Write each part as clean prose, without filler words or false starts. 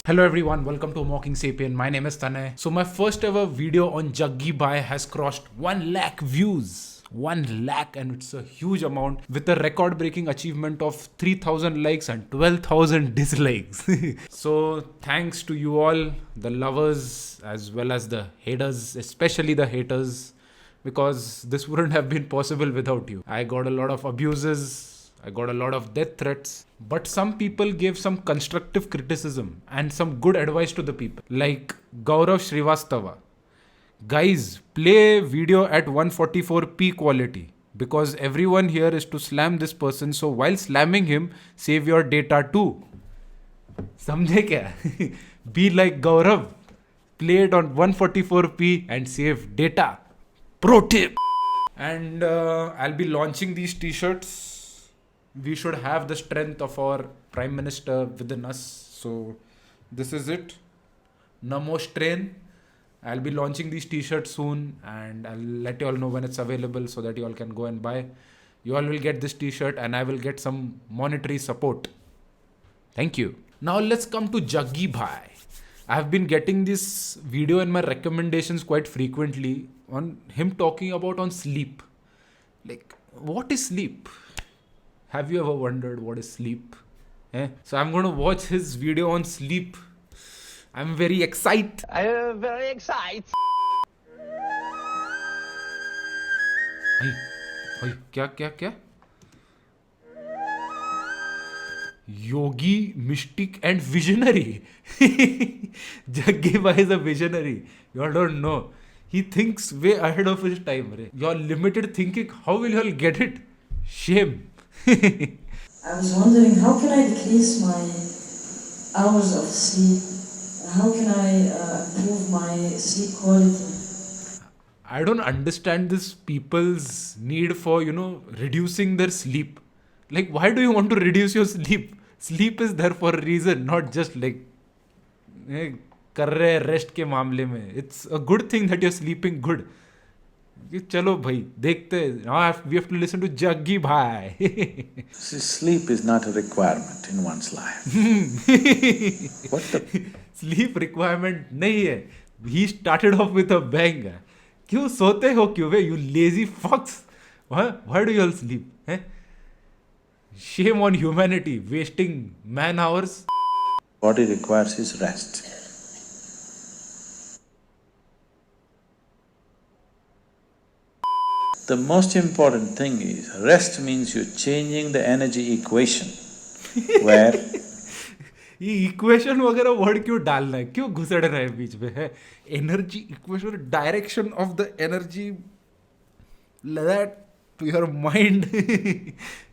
Hello everyone, welcome to Mocking Sapien. My name is Tanay. So my first ever video on Jaggi Bhai has crossed 1 lakh views. 1 lakh, and it's a huge amount with a record breaking achievement of 3000 likes and 12,000 dislikes. So thanks to you all, the lovers as well as the haters, especially the haters, because this wouldn't have been possible without you. I got a lot of abuses, I got a lot of death threats, but some people gave some constructive criticism and some good advice to the people, like Gaurav Srivastava. Guys, play video at 144p quality because everyone here is to slam this person. So while slamming him, save your data too. समझे क्या? Be like Gaurav. Play it on 144p and save data. Pro tip. And I'll be launching these t-shirts. We should have the strength of our Prime Minister within us. So this is it. Namo Strain. I'll be launching these t-shirts soon and I'll let you all know when it's available so that you all can go and buy. You all will get this t-shirt and I will get some monetary support. Thank you. Now let's come to Jaggi Bhai. I have been getting this video in my recommendations quite frequently on him talking about on sleep. Like, what is sleep? Have you ever wondered what is sleep? So I'm going to watch his video on sleep. I'm very excited. I am very excited. क्या? Yogi, mystic and visionary. Jaggi Bhai is a visionary. You all don't know. He thinks way ahead of his time. Your limited thinking, how will you all get it? Shame. I was wondering, how can I decrease my hours of sleep? How can I improve my sleep quality? I don't understand this people's need for, reducing their sleep. Like, why do you want to reduce your sleep? Sleep is there for a reason, not just like, कर रहे rest के मामले में. It's a good thing that you're sleeping good. चलो भाई देखते हैं. We have to listen to Jaggi Bhai. See, sleep is not a requirement in one's life. What the? Sleep requirement नहीं है. He started off with a bang. क्यों सोते हो क्यों वे? You lazy fucks. Why do you all sleep? Shame on humanity, wasting man hours. Body requires is rest. The most important thing is, rest means you're changing the energy equation where ये equation वगैरह word क्यों डालना है? क्यों घुसड़ रहा है बीच में? है energy equation, direction of the energy that to your mind.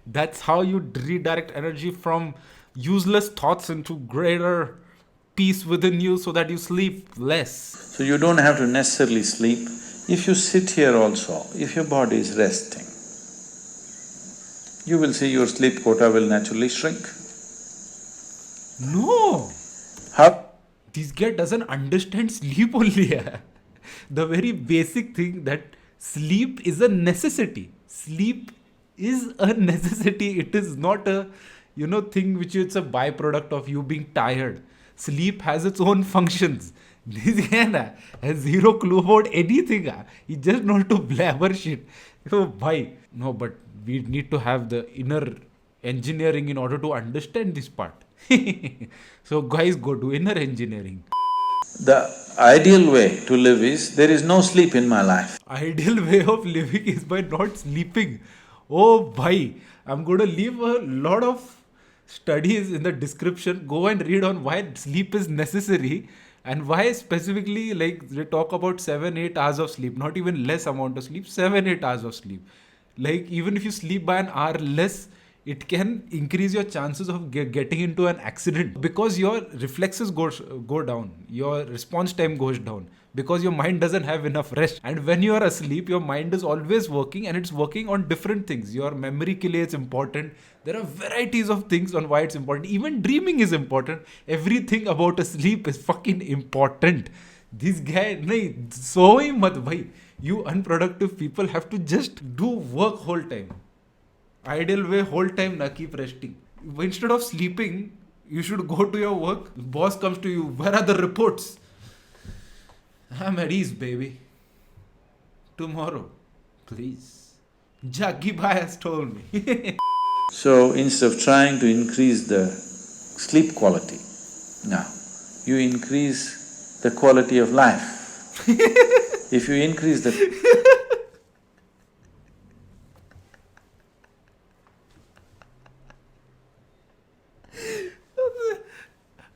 That's how you redirect energy from useless thoughts into greater peace within you so that you sleep less. so you don't have to necessarily sleep. If you sit here also, if your body is resting, you will see your sleep quota will naturally shrink. No! How? This guy doesn't understand sleep only. The very basic thing that sleep is a necessity. Sleep is a necessity. It is not a, thing which it's a byproduct of you being tired. Sleep has its own functions. This guy has zero clue about anything. He just knows to blabber shit. So, bhai. No, but we need to have the inner engineering in order to understand this part. So, guys, go do inner engineering. The ideal way to live is, there is no sleep in my life. Ideal way of living is by not sleeping. Oh bhai, I'm going to leave a lot of studies in the description. Go and read on why sleep is necessary and why specifically, like, they talk about 7-8 hours of sleep, not even less amount of sleep, 7-8 hours of sleep. Like, even if you sleep by an hour less, it can increase your chances of getting into an accident because your reflexes go down, your response time goes down because your mind doesn't have enough rest. And when you are asleep, your mind is always working and it's working on different things. Your memory ke liye it's important. There are varieties of things on why it's important. Even dreaming is important. Everything about a sleep is fucking important. This guy, nahi, so hi mat bhai. You unproductive people have to just do work whole time. Ideal way, whole time na keep resting. Instead of sleeping, You should go to your work. Boss comes to you. Where are the reports? I'm at ease, baby. Tomorrow, please. Jaggi Bhai has told me. So instead of trying to increase the sleep quality, now you increase the quality of life. If you increase the…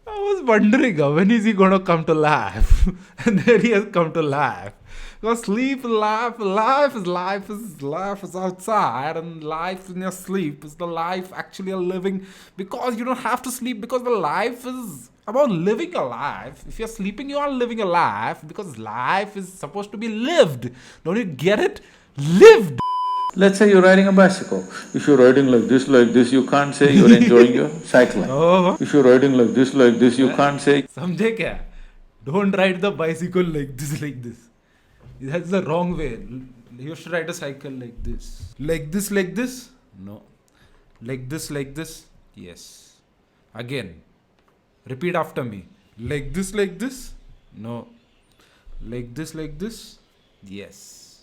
I was wondering, when is he gonna come to life? And then he has come to life. Because sleep, life is outside, and life in your sleep is the life actually you're living, because you don't have to sleep, because the life is about living a life. If you're sleeping, you are living a life, because life is supposed to be lived. Don't you get it? Lived! Let's say you're riding a bicycle. If you're riding like this, you can't say you're enjoying your cycling. Oh. If you're riding like this, you can't say… Samjhe kya? Don't ride the bicycle like this, like this. That's the wrong way. You should ride a cycle like this. Like this, like this? No. Like this, like this? Yes. Again. Repeat after me. Like this, like this? No. Like this, like this? Yes.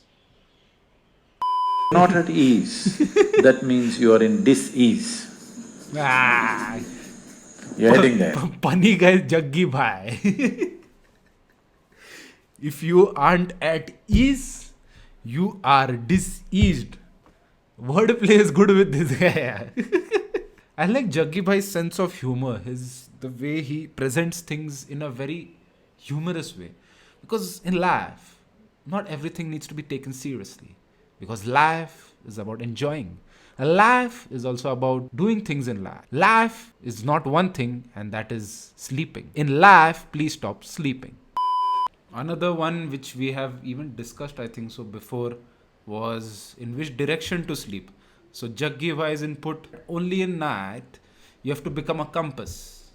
not at ease, that means you are in dis-ease. Ah. You're heading there. Funny guy Jaggi Bhai. If you aren't at ease, you are diseased. Wordplay is good with this guy. I like Jaggi Bhai's sense of humor, the way he presents things in a very humorous way. Because in life, not everything needs to be taken seriously. Because life is about enjoying. And life is also about doing things in life. Life is not one thing, and that is sleeping. In life, please stop sleeping. Another one which we have even discussed, I think so, before, was in which direction to sleep. So Jaggi Bhai's input, only in night, you have to become a compass.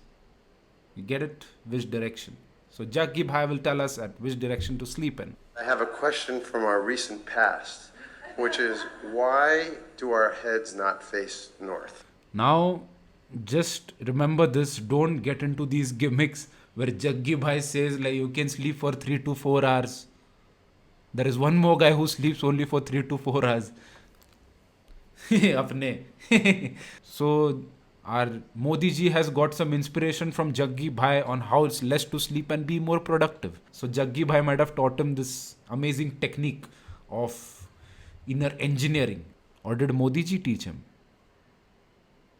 You get it? Which direction? So Jaggi Bhai will tell us at which direction to sleep in. I have a question from our recent past, which is, why do our heads not face north? Now, just remember this, don't get into these gimmicks where Jaggi Bhai says like you can sleep for 3 to 4 hours. There is one more guy who sleeps only for 3 to 4 hours. Apne. So, our Modi ji has got some inspiration from Jaggi Bhai on how it's less to sleep and be more productive. So, Jaggi Bhai might have taught him this amazing technique of inner engineering. Or did Modi ji teach him?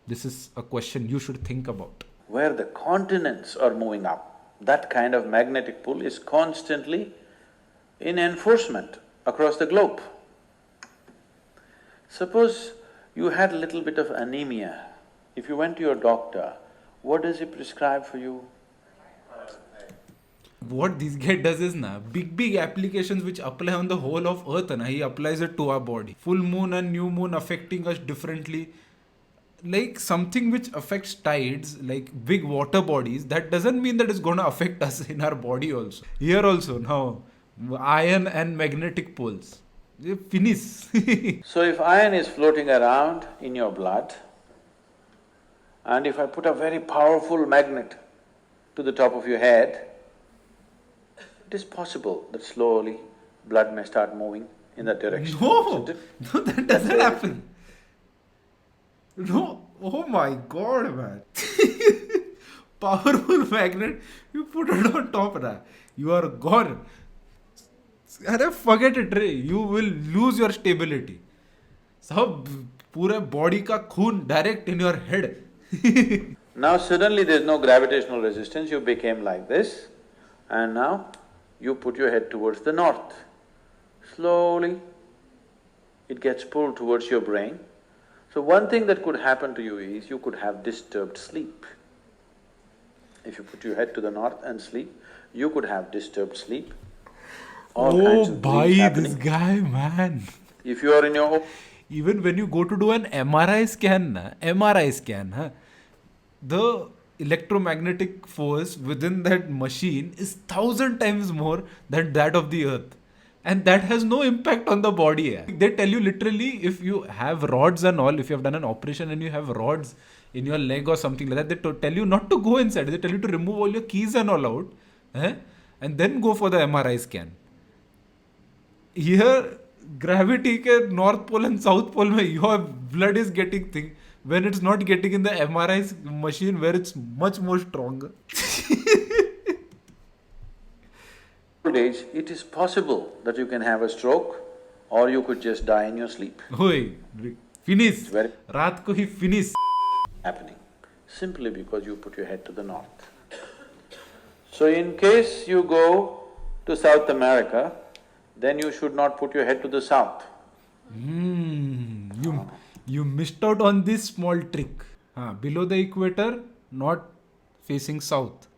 This is a question you should think about. Where the continents are moving up, that kind of magnetic pull is constantly in enforcement across the globe. Suppose you had a little bit of anemia. If you went to your doctor, what does he prescribe for you? What this guy does is big applications which apply on the whole of earth, he applies it to our body. Full moon and new moon affecting us differently. Like something which affects tides, like big water bodies, that doesn't mean that it's gonna affect us in our body also. Here also, now, iron and magnetic poles. Finish. So if iron is floating around in your blood, and if I put a very powerful magnet to the top of your head, it is possible that slowly blood may start moving in that direction. No, isn't it? no, that doesn't happen. No, oh my god, man. Powerful magnet, you put it on top of that, you are gone. Forget it, Ray. You will lose your stability. सब पूरे body का खून direct in your head. Now suddenly there's no gravitational resistance, you became like this, and now you put your head towards the north. Slowly, it gets pulled towards your brain. So one thing that could happen to you is you could have disturbed sleep. If you put your head to the north and sleep, you could have disturbed sleep. All kinds of dreams happening. This guy, man. If you are in your… Even when you go to do an MRI scan, the electromagnetic force within that machine is 1,000 times more than that of the earth. And that has no impact on the body. They tell you literally, if you have rods and all, if you have done an operation and you have rods in your leg or something like that, they tell you not to go inside. They tell you to remove all your keys and all out, and then go for the MRI scan. Here, gravity ke North Pole and South Pole mein your blood is getting thing when it's not getting in the MRI machine where it's much more stronger. Age, it is possible that you can have a stroke or you could just die in your sleep. Oi, finish. Very- Raat ko hi finish. Happening simply because you put your head to the north. So in case you go to South America, then you should not put your head to the south. You missed out on this small trick. Below the equator, not facing south.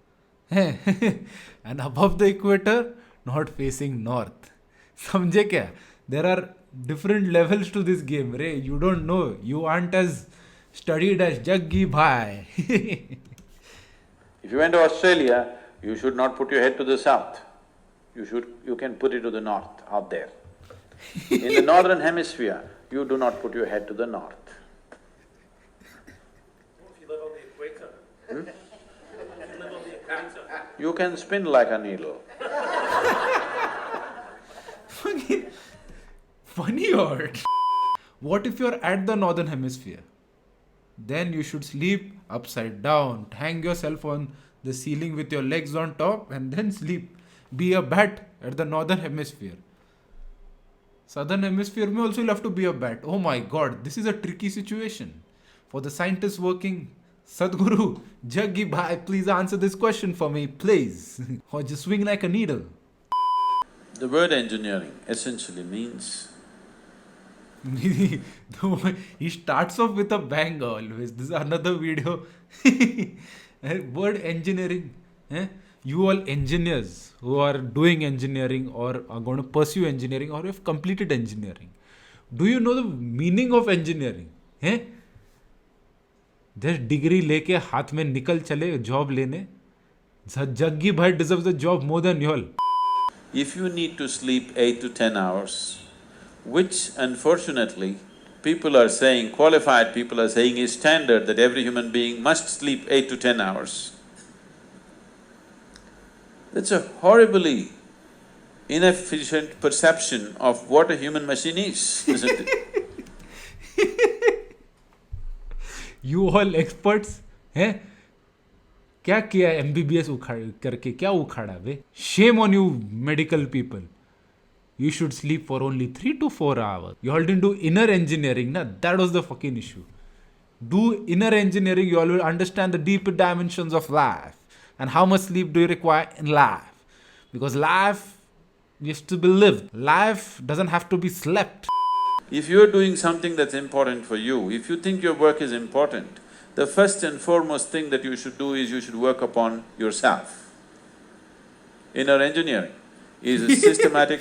And above the equator, not facing north. समझे क्या? There are different levels to this game, Ray. You don't know. You aren't as studied as Jaggi Bhai. If you went to Australia, you should not put your head to the south. You can put it to the north, out there. In the northern hemisphere, you do not put your head to the north. If you live on the equator. If you live on the equator. You can spin like a needle. Funny or what if you're at the northern hemisphere? Then you should sleep upside down, hang yourself on the ceiling with your legs on top and then sleep. Be a bat at the northern hemisphere. Southern hemisphere may also you'll have to be a bat. Oh my god, this is a tricky situation. For the scientists working, Sadhguru, Jaggi Bhai, please answer this question for me, please. Or just swing like a needle. The word engineering essentially means He starts off with a bang always. This is another video. Word engineering. You all engineers who are doing engineering or are going to pursue engineering or have completed engineering. Do you know the meaning of engineering? Just degree लेके हाथ में निकल चले job लेने. Jaggi Bhai deserves a job more than you all. if you need to sleep 8 to 10 hours, which unfortunately people are saying, qualified people are saying is standard that every human being must sleep 8 to 10 hours. That's a horribly inefficient perception of what a human machine is, isn't it? You all experts, हैं? क्या किया MBBS उखाड़ करके क्या उखाड़ा बे? Shame on you medical people. You should sleep for only 3 to 4 hours. You all didn't do inner engineering, na? That was the fucking issue. Do inner engineering, you all will understand the deeper dimensions of life. And how much sleep do you require in life? Because life is to be lived. Life doesn't have to be slept. If you're doing something that's important for you, if you think your work is important, the first and foremost thing that you should do is you should work upon yourself. Inner engineering is a systematic…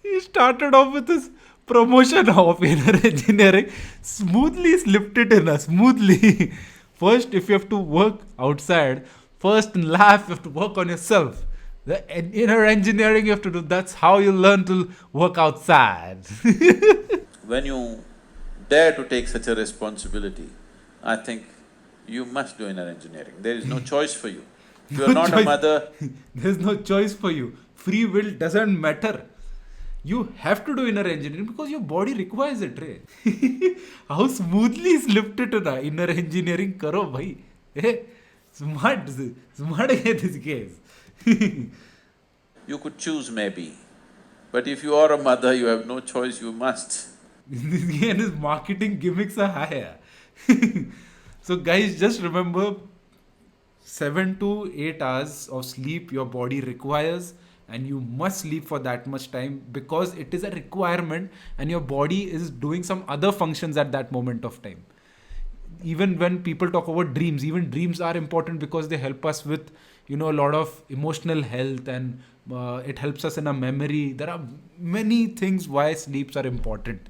He started off with his promotion of inner engineering, smoothly slipped it in, smoothly. First, if you have to work outside, first in life you have to work on yourself. The inner engineering you have to do, that's how you learn to work outside. When you dare to take such a responsibility, I think you must do inner engineering. There is no choice for you. If you're not a mother… There's no choice for you. Free will doesn't matter. You have to do inner engineering because your body requires it, Ray. How smoothly slipped it in inner engineering karo bhai. Smart hai this case. You could choose maybe, but if you are a mother, you have no choice, you must. Again, his marketing gimmicks are higher. So guys, just remember 7 to 8 hours of sleep your body requires, and you must sleep for that much time because it is a requirement and your body is doing some other functions at that moment of time. Even when people talk about dreams, even dreams are important because they help us with, a lot of emotional health, and it helps us in our memory. There are many things why sleeps are important.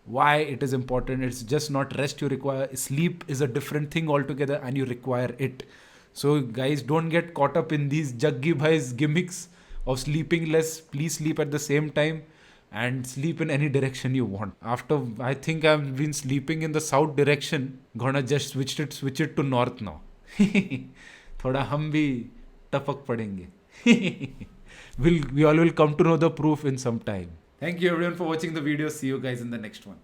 Why it is important, it's just not rest you require. Sleep is a different thing altogether and you require it. So guys, don't get caught up in these Jaggi Bhai's gimmicks. of sleeping less. Please sleep at the same time and sleep in any direction you want. After I think I've been sleeping in the south direction, gonna just switch it to north now. थोड़ा हम भी टपक पड़ेंगे. We all will come to know the proof in some time. Thank you everyone for watching the video. See you guys in the next one.